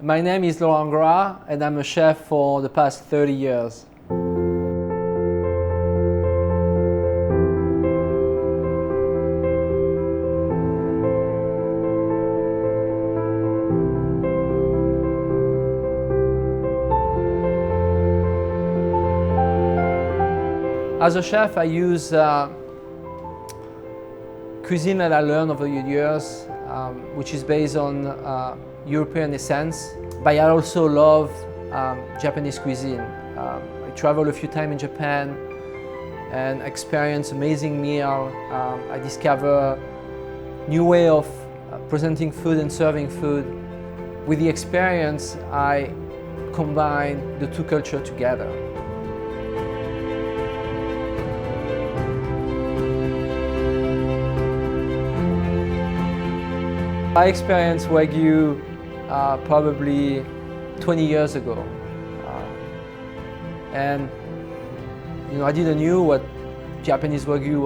My name is Laurent Gras and I'm a chef for the past 30 years. As a chef, I use cuisine that I learned over the years, which is based on European essence, but I also love Japanese cuisine. I traveled a few times in Japan and experienced amazing meal. I discover new way of presenting food and serving food. With the experience, I combine the two cultures together. I experienced Wagyu probably 20 years ago, and I didn't know what Japanese Wagyu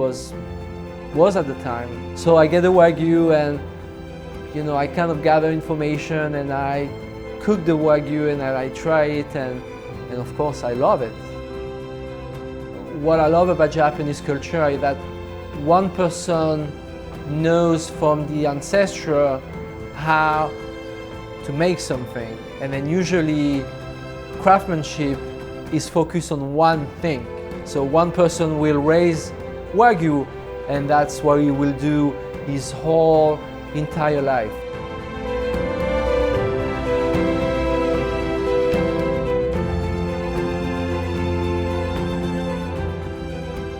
was at the time. So I get the Wagyu, and I kind of gather information, and I cook the Wagyu, and I try it, and of course I love it. What I love about Japanese culture is that one person knows from the ancestor how to make something, and then usually craftsmanship is focused on one thing. So one person will raise Wagyu, and that's what he will do his whole entire life.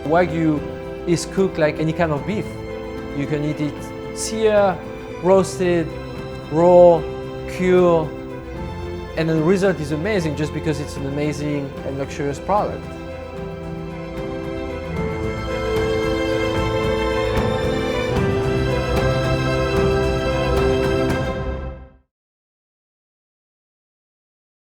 Wagyu is cooked like any kind of beef. You can eat it seared, roasted, raw, cured, and the result is amazing just because it's an amazing and luxurious product.